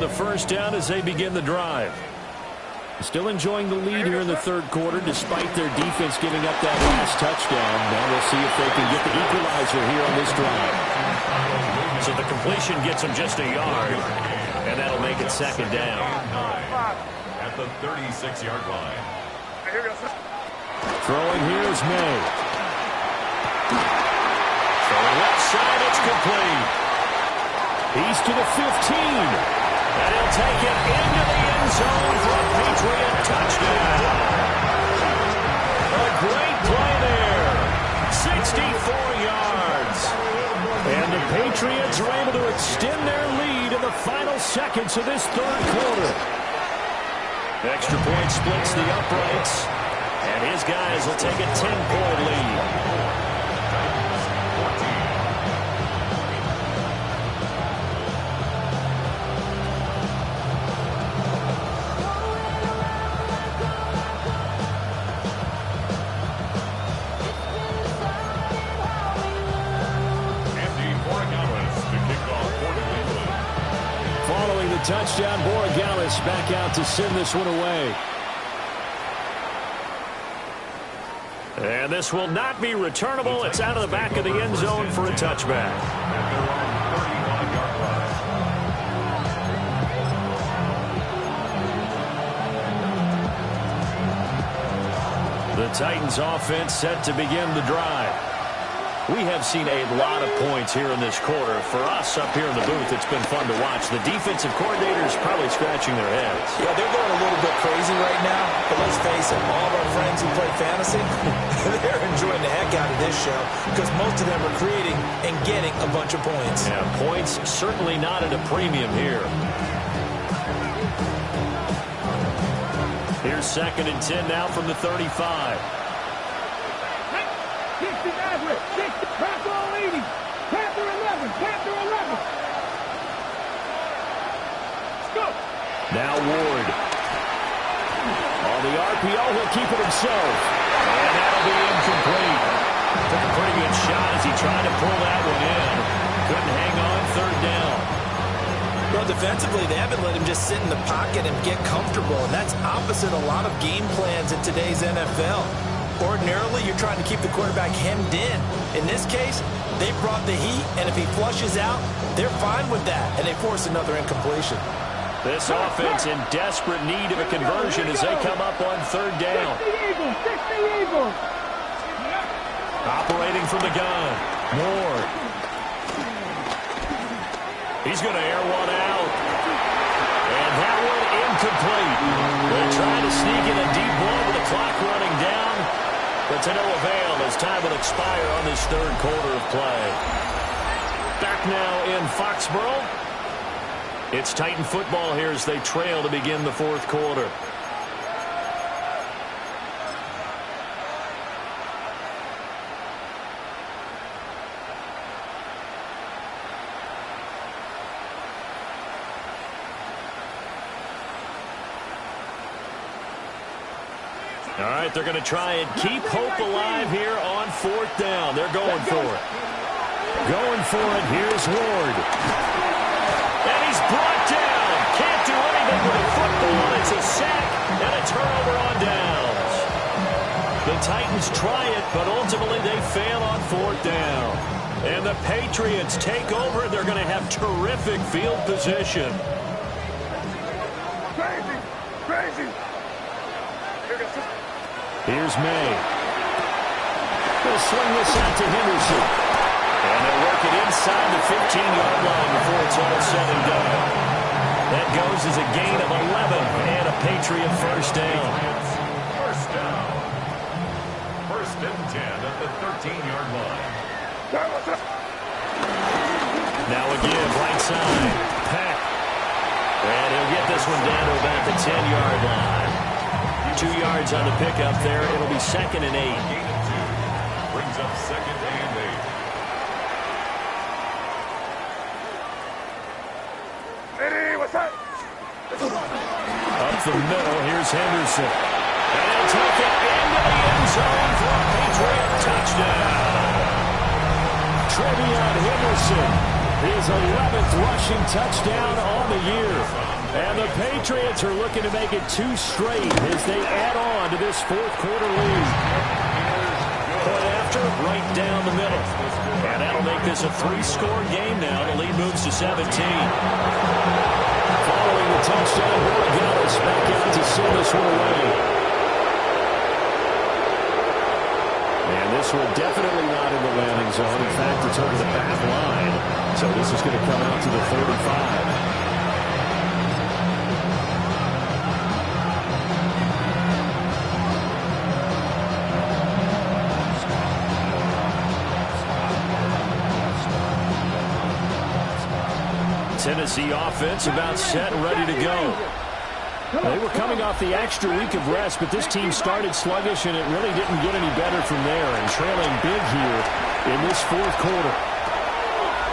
with a first down as they begin the drive. Still enjoying the lead here in the third quarter despite their defense giving up that last touchdown. Now we'll see if they can get the equalizer here on this drive. So the completion gets them just a yard, and that'll make it second down. At the 36-yard line. Throwing here is May. Throwing left side, it's complete. He's to the 15. And he'll take it into the end zone for a Patriot touchdown. A great play there. 64 yards. And the Patriots are able to extend their lead in the final seconds of this third quarter. Extra point splits the uprights. And his guys will take a 10-point lead. Touchdown, Borregales back out to send this one away. And this will not be returnable. It's out of the back of the end zone for a touchback. The Titans offense set to begin the drive. We have seen a lot of points here in this quarter. For us up here in the booth, it's been fun to watch. The defensive coordinators probably scratching their heads. Yeah, they're going a little bit crazy right now. But let's face it, all of our friends who play fantasy, they're enjoying the heck out of this show because most of them are creating and getting a bunch of points. Yeah, points certainly not at a premium here. Here's 2nd and 10 now from the 35. Panther 80. Panther 11. Panther 11. Let's go. Now Ward. On the RPO, he'll keep it himself. And that'll be incomplete. Took a pretty good shot as he tried to pull that one in. Couldn't hang on, 3rd down. Well, defensively, they haven't let him just sit in the pocket and get comfortable. And that's opposite a lot of game plans in today's NFL. Ordinarily, you're trying to keep the quarterback hemmed in. In this case, they brought the heat, and if he flushes out, they're fine with that, and they force another incompletion. This offense in desperate need of a conversion as they come up on 3rd down. Operating from the gun. Moore. He's going to air one out. And that one incomplete. They're trying to sneak in a deep ball with the clock running down. But to no avail as time will expire on this 3rd quarter of play. Back now in Foxborough. It's Titan football here as they trail to begin the 4th quarter. All right, they're going to try and keep hope alive here on 4th down. They're going for it. Going for it. Here's Ward. And he's brought down. Can't do anything with the football. It's a sack and a turnover on downs. The Titans try it, but ultimately they fail on 4th down. And the Patriots take over. They're going to have terrific field position. Crazy. Here's May. They'll swing this out to Henderson. And they'll work it inside the 15-yard line before it's all said and done. That goes as a gain of 11 and a Patriot first down. First down. 1st and 10 at the 13-yard line. Now again, right side. Peck. And he'll get this one down to about the 10-yard line. 2 yards on the pickup there. It'll be 2nd and 8. Gain of 2. Brings up 2nd and 8. Eddie, what's up? Up the middle, here's Henderson. And he'll take it into the end zone for a Patriot touchdown. Trevion Henderson his 11th rushing touchdown on the year. And the Patriots are looking to make it 2 straight as they add on to this fourth quarter lead. Point after, right down the middle. And that'll make this a 3-score game now. The lead moves to 17. Following the touchdown, Borregales back out to send this one away. And this one definitely not in the landing zone. In fact, it's over the back line. So this is going to come out to the 35. Tennessee offense about set and ready to go. They were coming off the extra week of rest, but this team started sluggish, and it really didn't get any better from there, and trailing big here in this fourth quarter.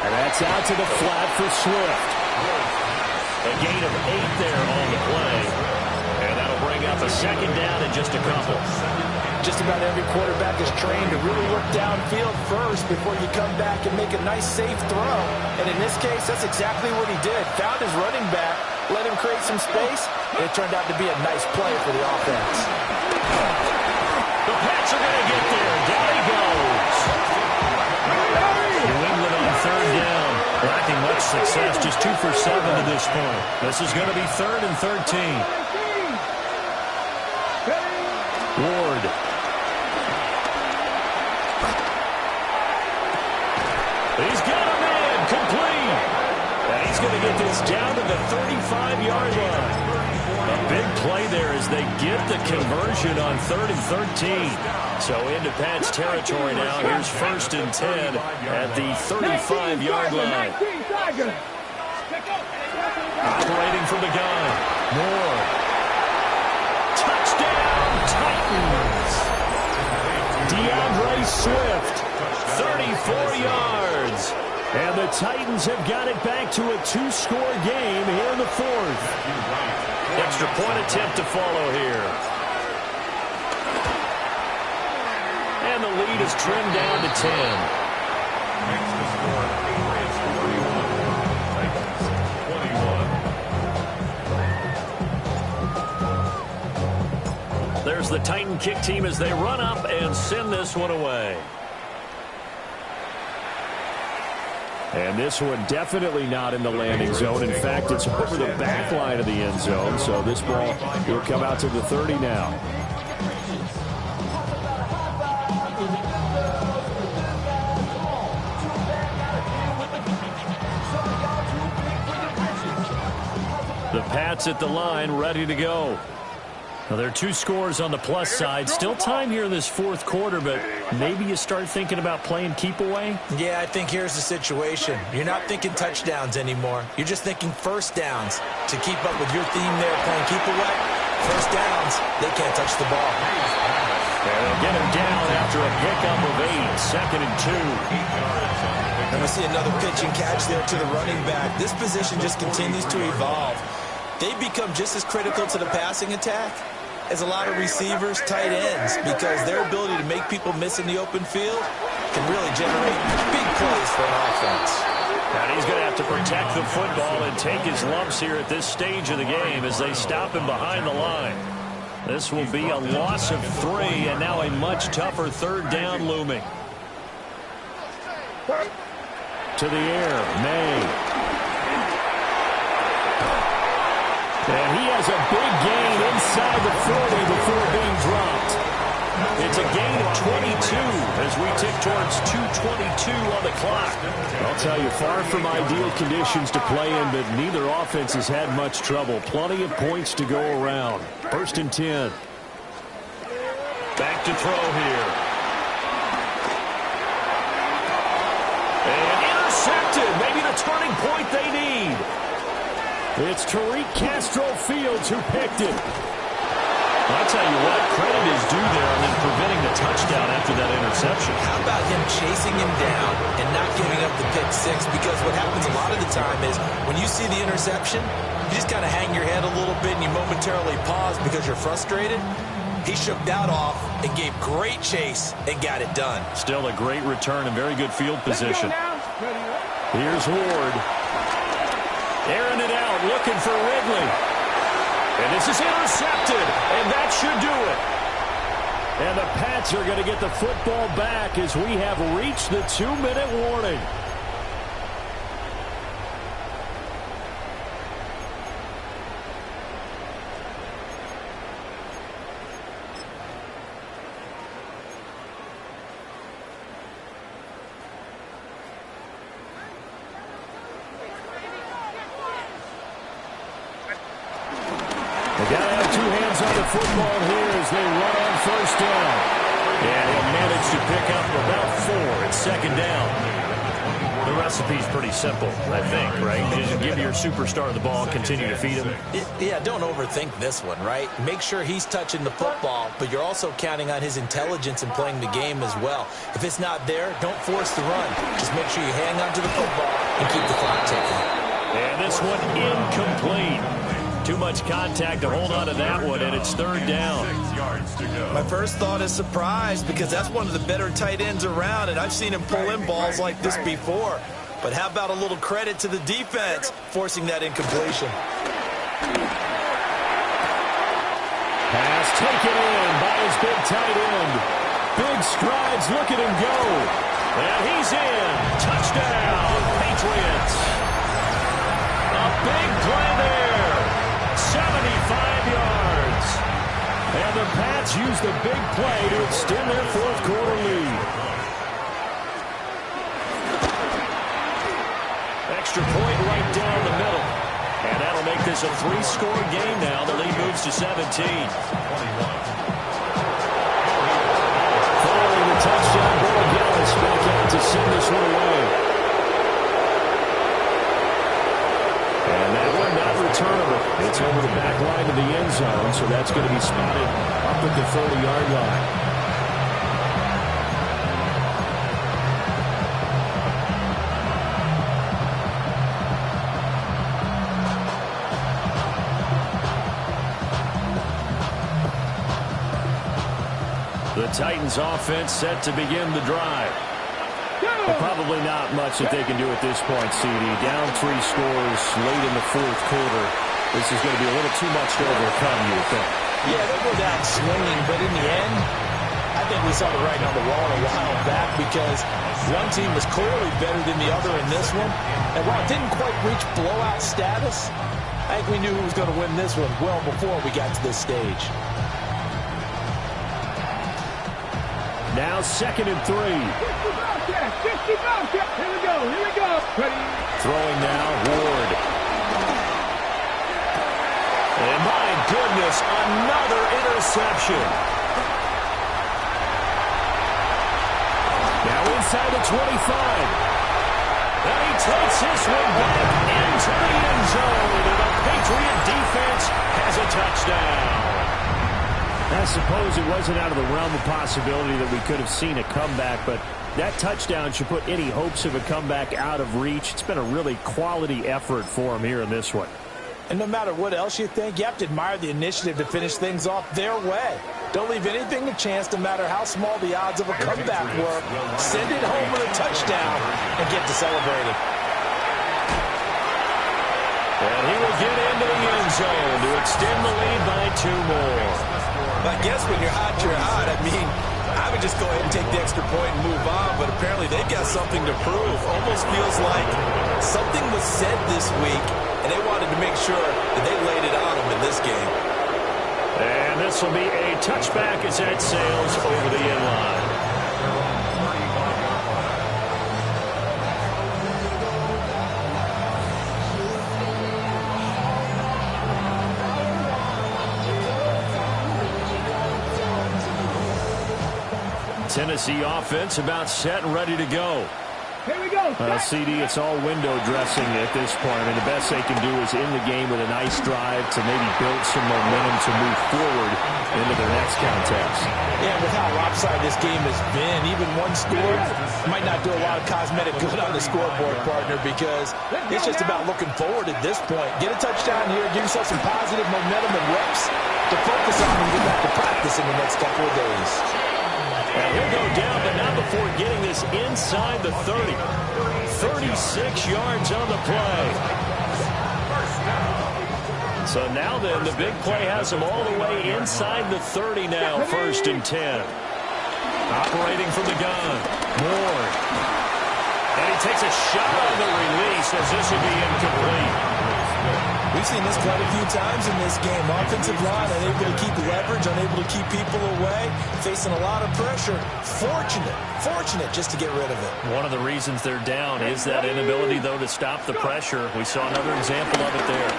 And that's out to the flat for Swift. A gain of 8 there on the play, and that'll bring up a second down in just a couple. Just about every quarterback is trained to really look downfield first before you come back and make a nice, safe throw. And in this case, that's exactly what he did. Found his running back, let him create some space, and it turned out to be a nice play for the offense. The Pats are going to get there. Down he goes. New England on third down. Lacking much success, just 2 for 7 to this point. This is going to be 3rd and 13. Ward. He's got a man complete. And he's going to get this down to the 35-yard line. A big play there as they get the conversion on 3rd and 13. So into Pat's territory now. Here's 1st and 10 at the 35-yard line. Operating from the gun. Moore. Touchdown, Titans. DeAndre Swift, 34 yards. And the Titans have got it back to a 2-score game here in the 4th. Extra point attempt to follow here. And the lead is trimmed down to 10. Next to score, Patriots 41, Titans 21. There's the Titan kick team as they run up and send this one away. And this one definitely not in the landing zone. In fact, it's over the back line of the end zone. So this ball will come out to the 30 now. The Pats at the line, ready to go. Now, there are 2 scores on the plus side. Still time here in this 4th quarter, but maybe you start thinking about playing keep away? Yeah, I think here's the situation. You're not thinking touchdowns anymore. You're just thinking first downs. To keep up with your theme there, playing keep away, first downs, they can't touch the ball. And they'll get him down after a pickup of 8, 2nd and 2. And we see another pitch and catch there to the running back. This position just continues to evolve. They've become just as critical to the passing attack as a lot of receivers, tight ends, because their ability to make people miss in the open field can really generate big plays for an offense. And he's going to have to protect the football and take his lumps here at this stage of the game as they stop him behind the line. This will be a loss of 3, and now a much tougher 3rd down looming. To the air, May. And he has a big gain inside the 40 before being dropped. It's a gain of 22 as we tick towards 2:22 on the clock. I'll tell you, far from ideal conditions to play in, but neither offense has had much trouble. Plenty of points to go around. 1st and 10. Back to throw here. And intercepted. Maybe the turning point they need. It's Tariq Castro Fields who picked it. I'll tell you what, credit is due there on him preventing the touchdown after that interception. How about him chasing him down and not giving up the pick 6? Because what happens a lot of the time is when you see the interception, you just kind of hang your head a little bit and you momentarily pause because you're frustrated. He shook that off and gave great chase and got it done. Still a great return and very good field position. Here's Ward. Airing it out, looking for Ridley. And this is intercepted, and that should do it. And the Pats are going to get the football back as we have reached the 2-minute warning. They got to have two hands on the football here as they run on first down. Yeah, he'll manage to pick up about 4 at second down. The recipe's pretty simple, I think, right? Just give your superstar the ball and continue to feed him. Yeah, don't overthink this one, right? Make sure he's touching the football, but you're also counting on his intelligence in playing the game as well. If it's not there, don't force the run. Just make sure you hang on to the football and keep the clock ticking. And this one incomplete. Too much contact to hold on to that one, and it's third down. My first thought is surprise because that's one of the better tight ends around, and I've seen him pull in balls like this before. But how about a little credit to the defense forcing that incompletion? Pass taken in by his big tight end. Big strides, look at him go. And he's in. Touchdown, Patriots. A big play there. 75 yards. And the Pats use the big play to extend their fourth quarter lead. Extra point right down the middle. And that'll make this a 3-score game now. The lead moves to 17. Following the touchdown, Borregales back out to send this one away. And that one not returnable. It's over the back line of the end zone, so that's going to be spotted up at the 30-yard line. The Titans offense set to begin the drive. Well, probably not much that they can do at this point, CD. Down 3 scores late in the fourth quarter. This is going to be a little too much to overcome, you would think. Yeah, they'll go down swinging, but in the end, I think we saw the writing on the wall a while back because one team was clearly better than the other in this one. And while it didn't quite reach blowout status, I think we knew who was going to win this one well before we got to this stage. Now 2nd and 3. 50 bounce. Here we go. Ready. Throwing now, Ward. And my goodness, another interception. Now inside the 25. And he takes this one back into the end zone. And the Patriot defense has a touchdown. I suppose it wasn't out of the realm of possibility that we could have seen a comeback, but that touchdown should put any hopes of a comeback out of reach. It's been a really quality effort for him here in this one. And no matter what else you think, you have to admire the initiative to finish things off their way. Don't leave anything to chance, no matter how small the odds of a comeback were. Send it home with a touchdown and get to celebrating. And he will get into the end zone to extend the lead by 2 more. I guess when you're hot, you're hot. I mean, I would just go ahead and take the extra point and move on, but apparently they've got something to prove. Almost feels like something was said this week, and they wanted to make sure that they laid it on them in this game. And this will be a touchback as that sails over the end line. Tennessee offense about set and ready to go. Here we go. CD, it's all window dressing at this point. I mean, the best they can do is end the game with a nice drive to maybe build some momentum to move forward into their next contest. Yeah, with how lopsided this game has been, even one score might not do a lot of cosmetic good on the scoreboard, partner, because it's just about looking forward at this point. Get a touchdown here, give yourself some positive momentum and reps to focus on and get back to practice in the next couple of days. And he'll go down, but not before getting this is inside the 30. 36 yards on the play. So now then, the big play has him all the way inside the 30 now, 1st and 10. Operating from the gun, Ward. And he takes a shot on the release as this will be incomplete. We've seen this quite a few times in this game. Offensive line unable to keep leverage, unable to keep people away, facing a lot of pressure. Fortunate just to get rid of it. One of the reasons they're down is that inability, though, to stop the pressure. We saw another example of it there.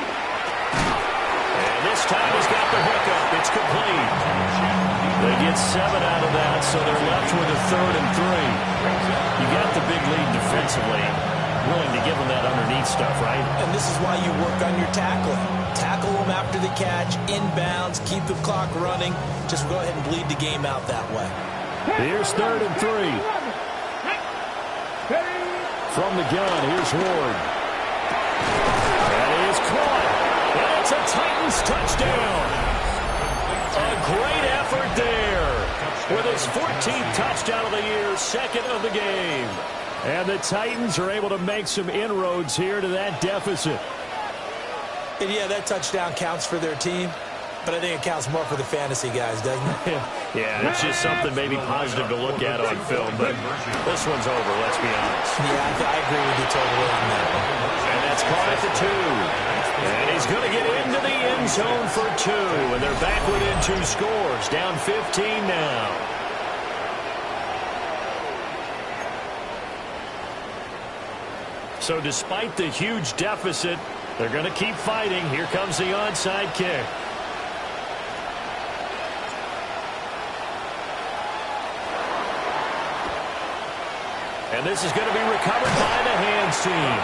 And this time he's got the hookup. It's complete. They get 7 out of that, so they're left with a 3rd and 3. You got the big lead defensively. Willing to give them that underneath stuff, right? And this is why you work on your tackling. Tackle them after the catch, inbounds, keep the clock running. Just go ahead and bleed the game out that way. Here's 3rd and 3. From the gun, here's Ward. That is caught. And it's a Titans touchdown. A great effort there. With his 14th touchdown of the year, 2nd of the game. And the Titans are able to make some inroads here to that deficit. And yeah, that touchdown counts for their team, but I think it counts more for the fantasy guys, doesn't it? Yeah, it's just something maybe positive to look at on film, but this one's over, let's be honest. Yeah, I agree with you totally on that. And that's caught at the 2. And he's going to get into the end zone for 2, and they're back within 2 scores, down 15 now. So despite the huge deficit, they're going to keep fighting. Here comes the onside kick. And this is going to be recovered by the hands team.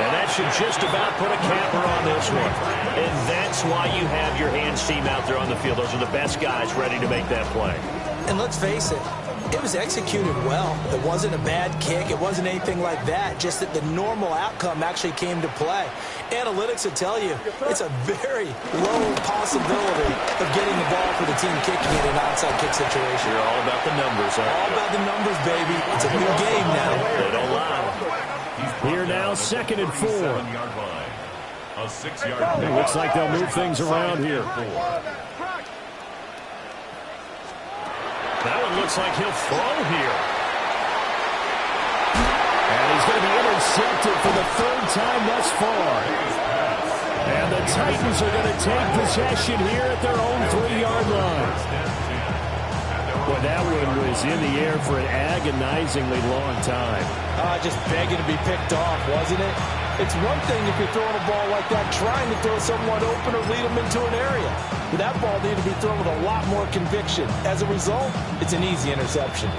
And that should just about put a capper on this one. And that's why you have your hands team out there on the field. Those are the best guys ready to make that play. And let's face it, it was executed well. It wasn't a bad kick. It wasn't anything like that. Just that the normal outcome actually came to play. Analytics will tell you it's a very low possibility of getting the ball for the team kicking in an onside kick situation. You're all about the numbers, aren't you? All about the numbers, baby. It's a new game now. They don't lie. Here now, 2nd and 4. A 6-yard. It looks like they'll move things around here. That one looks like he'll throw here. And he's going to be intercepted for the 3rd time thus far. And the Titans are going to take possession here at their own 3-yard line. Boy, that one was in the air for an agonizingly long time. Just begging to be picked off, wasn't it? It's one thing if you're throwing a ball like that, trying to throw someone open or lead them into an area. But that ball needed to be thrown with a lot more conviction. As a result, it's an easy interception.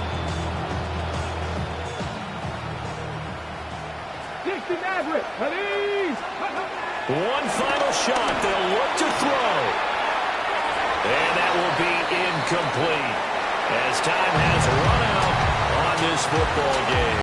One final shot. They'll look to throw. And that will be incomplete as time has run out on this football game.